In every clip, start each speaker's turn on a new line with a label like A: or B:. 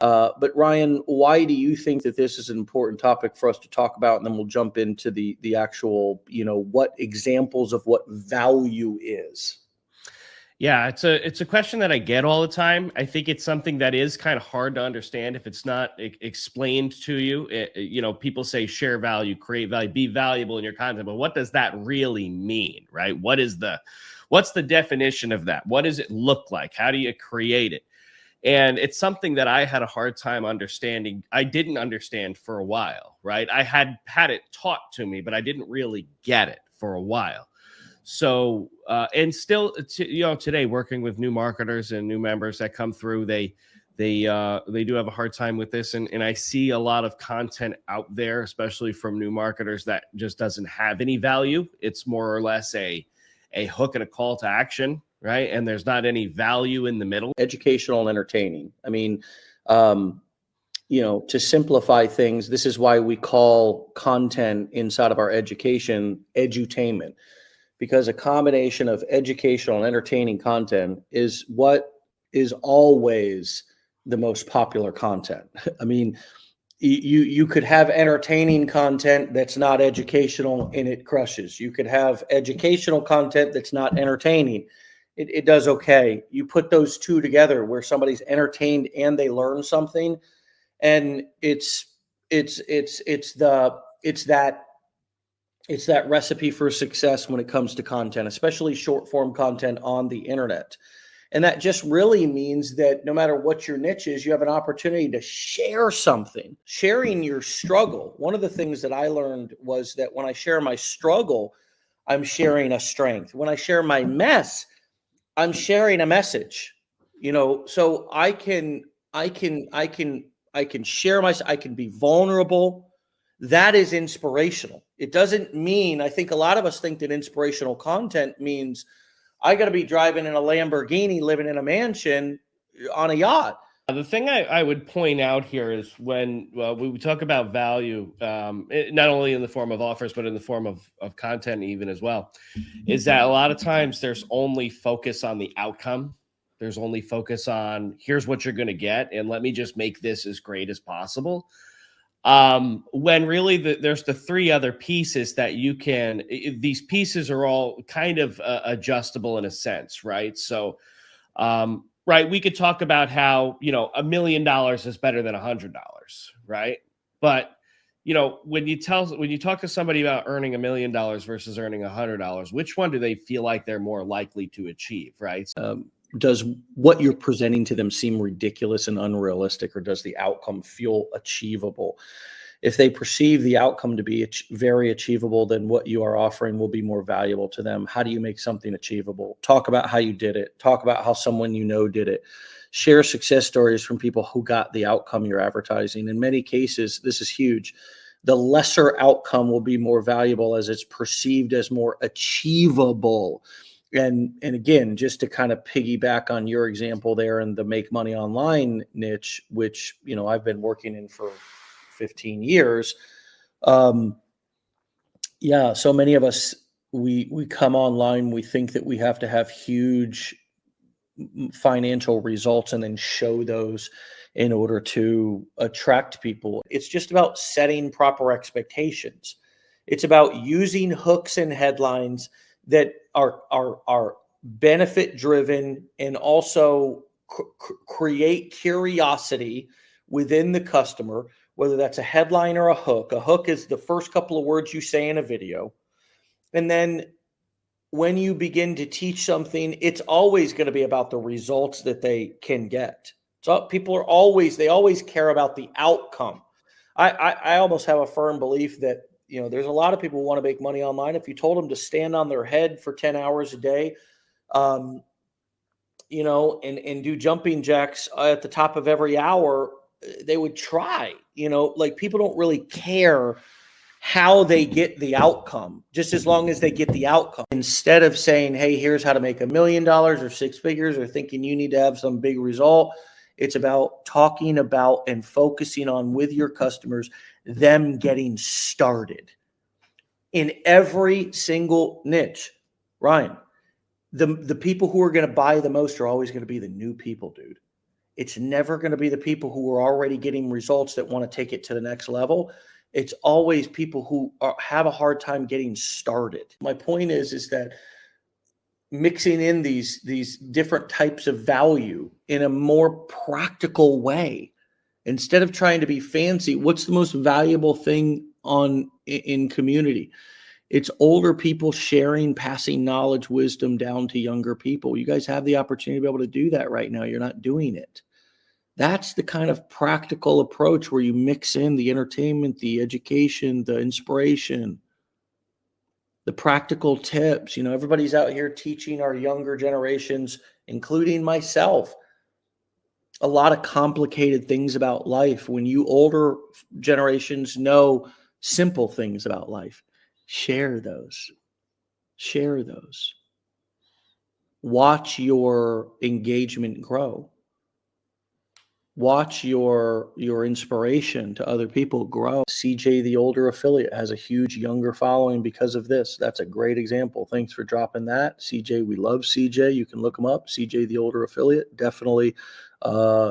A: But Ryan, why do you think that this is an important topic for us to talk about? And then we'll jump into the actual, what examples of what value is.
B: Yeah, it's a question that I get all the time. I think it's something that is kind of hard to understand if it's not explained to you. People say share value, create value, be valuable in your content, but what does that really mean, right? What's the definition of that? What does it look like? How do you create it? And it's something that I had a hard time understanding. I didn't understand for a while, right? I had it taught to me, but I didn't really get it for a while. So, and still, today working with new marketers and new members that come through, they do have a hard time with this. And I see a lot of content out there, especially from new marketers, that just doesn't have any value. It's more or less a hook and a call to action, right? And there's not any value in the middle.
A: Educational and entertaining. I mean, to simplify things, this is why we call content inside of our education edutainment, because a combination of educational and entertaining content is what is always the most popular content. I mean, you could have entertaining content that's not educational and it crushes. You could have educational content that's not entertaining. It does okay. You put those two together where somebody's entertained and they learn something, and it's that recipe for success when it comes to content, especially short form content on the internet. And that just really means that no matter what your niche is, you have an opportunity to share something, sharing your struggle. One of the things that I learned was that when I share my struggle, I'm sharing a strength. When I share my mess, I'm sharing a message, so I can share I can be vulnerable. That is inspirational. It doesn't mean, I think a lot of us think that inspirational content means I got to be driving in a Lamborghini, living in a mansion on a yacht.
B: The thing I would point out here is when we talk about value, not only in the form of offers, but in the form of content even as well, is that a lot of times there's only focus on the outcome. There's only focus on here's what you're going to get, and let me just make this as great as possible. When really there's the three other pieces that these pieces are all kind of adjustable in a sense, right? So, right, we could talk about how, $1 million is better than $100, right? But, when you talk to somebody about earning $1 million versus earning $100, which one do they feel like they're more likely to achieve, right?
A: Does what you're presenting to them seem ridiculous and unrealistic, or does the outcome feel achievable? If they perceive the outcome to be very achievable, then what you are offering will be more valuable to them. How do you make something achievable? Talk about how you did it. Talk about how someone did it. Share success stories from people who got the outcome you're advertising. In many cases, this is huge. The lesser outcome will be more valuable as it's perceived as more achievable. And again, just to kind of piggyback on your example there and the make money online niche, which, I've been working in for 15 years. So many of us, we come online, we think that we have to have huge financial results and then show those in order to attract people. It's just about setting proper expectations. It's about using hooks and headlines that are benefit driven and also create curiosity within the customer, whether that's a headline or a hook. A hook is the first couple of words you say in a video. And then when you begin to teach something, it's always going to be about the results that they can get. So people they always care about the outcome. I almost have a firm belief that, there's a lot of people who want to make money online. If you told them to stand on their head for 10 hours a day, and do jumping jacks at the top of every hour, they would try. People don't really care how they get the outcome, just as long as they get the outcome. Instead of saying, hey, here's how to make $1 million or six figures, or thinking you need to have some big result, it's about talking about and focusing on with your customers, them getting started in every single niche. Ryan, the people who are going to buy the most are always going to be the new people, dude. It's never going to be the people who are already getting results that want to take it to the next level. It's always people who have a hard time getting started. My point is that mixing in these different types of value in a more practical way, instead of trying to be fancy. What's the most valuable thing in community? It's older people sharing, passing knowledge, wisdom down to younger people. You guys have the opportunity to be able to do that right now. You're not doing it. That's the kind of practical approach where you mix in the entertainment, the education, the inspiration, the practical tips. Everybody's out here teaching our younger generations, including myself, a lot of complicated things about life. When you older generations know simple things about life, share those. Watch your engagement grow. Watch your inspiration to other people grow. CJ, the older affiliate, has a huge younger following because of this. That's a great example. Thanks for dropping that. CJ, we love CJ. You can look him up. CJ, the older affiliate, definitely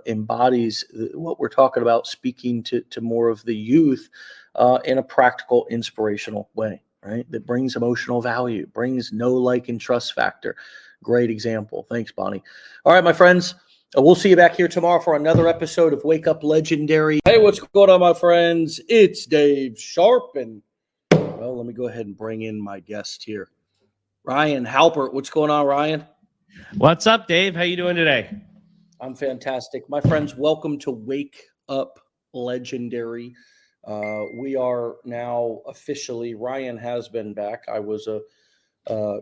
A: embodies what we're talking about, speaking to more of the youth in a practical, inspirational way, right? That brings emotional value, brings know, like, and trust factor. Great example. Thanks, Bonnie. All right, my friends. We'll see you back here tomorrow for another episode of Wake Up Legendary. Hey, what's going on, my friends? It's Dave Sharp. And, well, let me go ahead and bring in my guest here. Ryan Halpert. What's going on, Ryan?
B: What's up, Dave? How you doing today?
A: I'm fantastic. My friends, welcome to Wake Up Legendary. We are now officially, Ryan has been back. I was a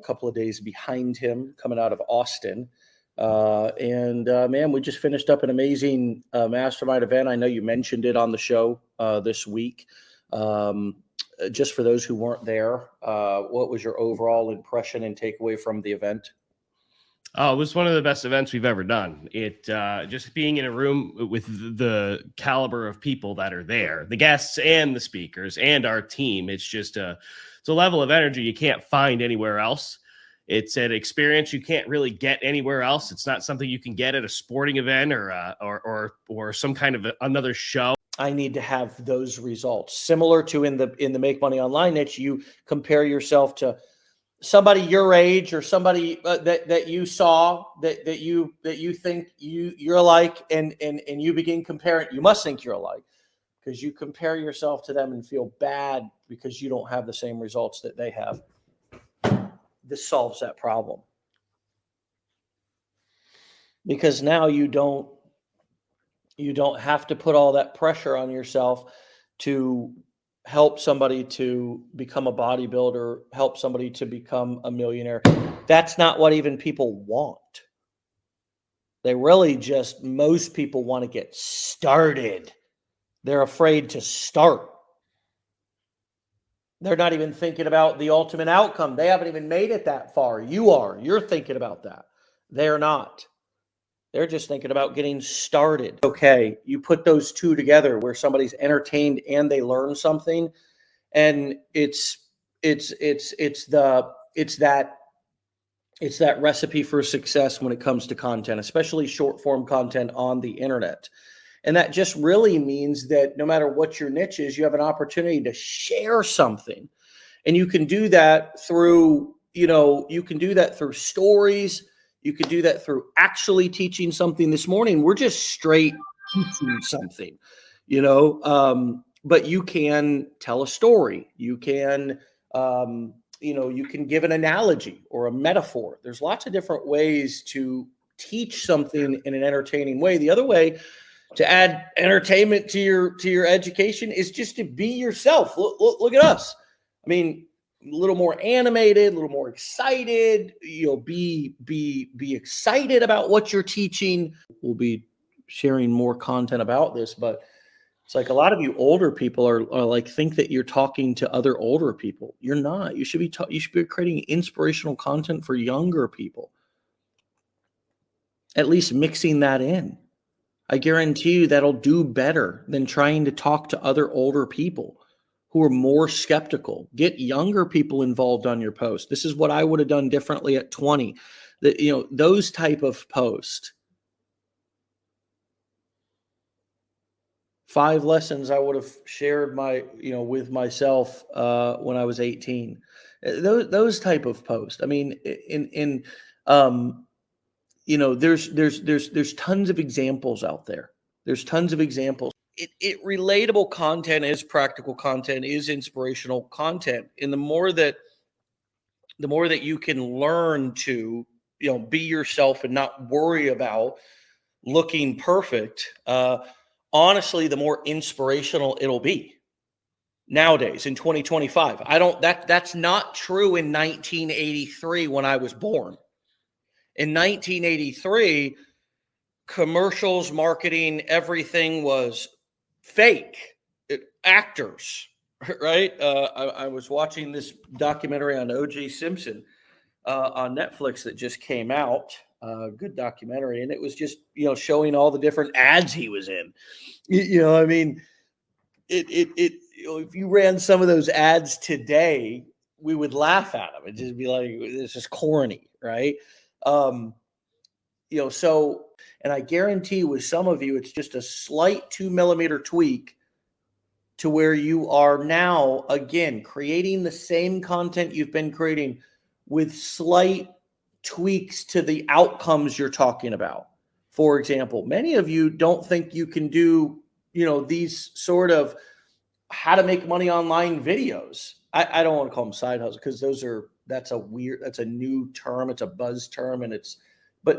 A: couple of days behind him coming out of Austin. Man, we just finished up an amazing mastermind event. I know you mentioned it on the show this week. Just for those who weren't there, what was your overall impression and takeaway from the event?
B: Oh, it was one of the best events we've ever done. It just being in a room with the caliber of people that are there, the guests and the speakers and our team. It's a level of energy you can't find anywhere else. It's an experience you can't really get anywhere else. It's not something you can get at a sporting event or some kind of another show.
A: I need to have those results. Similar to in the Make Money Online niche, you compare yourself to somebody your age or somebody that you saw that you think you're alike, and you begin comparing. You must think you're alike because you compare yourself to them and feel bad because you don't have the same results that they have. This solves that problem, because now you don't have to put all that pressure on yourself to help somebody to become a bodybuilder, help somebody to become a millionaire. That's not what even people want. They really just, most people want to get started. They're afraid to start. They're not even thinking about the ultimate outcome. They haven't even made it that far. You're thinking about that. They're not. They're just thinking about getting started. Okay, you put those two together where somebody's entertained and they learn something, and it's that recipe for success when it comes to content, especially short form content on the internet. And that just really means that no matter what your niche is, you have an opportunity to share something. And you can do that through, stories. You can do that through actually teaching something. This morning, we're just straight teaching something, but you can tell a story. You can, you can give an analogy or a metaphor. There's lots of different ways to teach something in an entertaining way. The other way to add entertainment to your education is just to be yourself. Look at us. I mean, a little more animated, a little more excited. Be excited about what you're teaching. We'll be sharing more content about this, but it's like a lot of you older people are like, think that you're talking to other older people. You're not. You should be creating inspirational content for younger people. At least mixing that in. I guarantee you that'll do better than trying to talk to other older people who are more skeptical. Get younger people involved on your post. This is what I would have done differently at 20. Those type of posts 5 lessons I would have shared with myself when I was 18. Those type of posts. I mean, um, there's tons of examples out there. There's tons of examples. Relatable content is practical content, is inspirational content. And the more that you can learn to, be yourself and not worry about looking perfect, honestly, the more inspirational it'll be nowadays in 2025. That's not true in 1983 when I was born. In 1983, commercials, marketing, everything was fake. Actors, right? I was watching this documentary on O.J. Simpson on Netflix that just came out. Good documentary, and it was just showing all the different ads he was in. I mean, if you ran some of those ads today, we would laugh at them. It'd just be like, this is corny, right? So, and I guarantee with some of you, it's just a slight 2 millimeter tweak to where you are now, again, creating the same content you've been creating with slight tweaks to the outcomes you're talking about. For example, many of you don't think you can do, these sort of how to make money online videos. I don't want to call them side hustles because that's a new term. It's a buzz term, and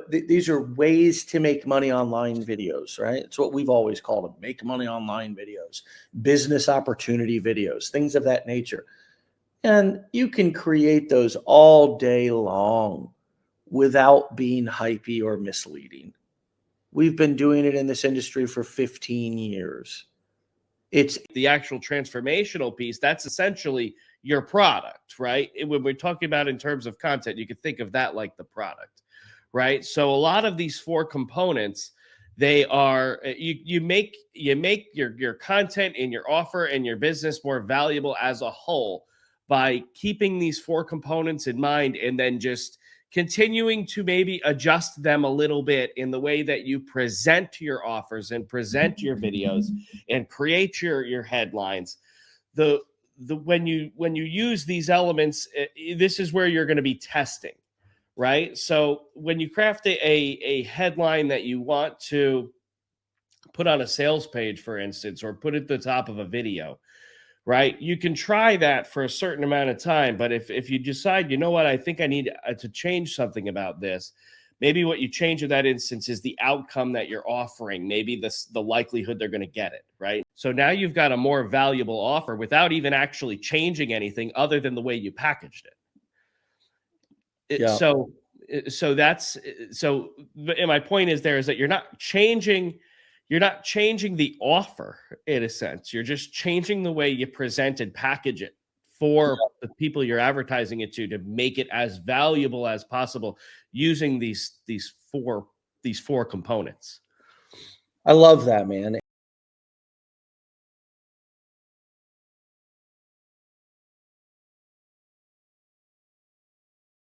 A: these are ways to make money online videos, right? It's what we've always called them: make money online videos, business opportunity videos, things of that nature. And you can create those all day long without being hypey or misleading. We've been doing it in this industry for 15 years. It's
B: the actual transformational piece. That's essentially your product, right? When we're talking about in terms of content, you could think of that like the product, right? So a lot of these 4 components, they are, you make your content and your offer and your business more valuable as a whole by keeping these 4 components in mind, and then just continuing to maybe adjust them a little bit in the way that you present your offers and present your videos and create your headlines. When you use these elements, this is where you're going to be testing, right? So when you craft a headline that you want to put on a sales page, for instance, or put at the top of a video, right? You can try that for a certain amount of time, but if you decide, you know what, I think I need to change something about this, maybe what you change in that instance is the outcome that you're offering, maybe the likelihood they're going to get it, right? So now you've got a more valuable offer without even actually changing anything other than the way you packaged it.
A: Yeah.
B: And my point is that you're not changing the offer in a sense. You're just changing the way you present and package it for the people you're advertising it to make it as valuable as possible using these four components.
A: I love that, man.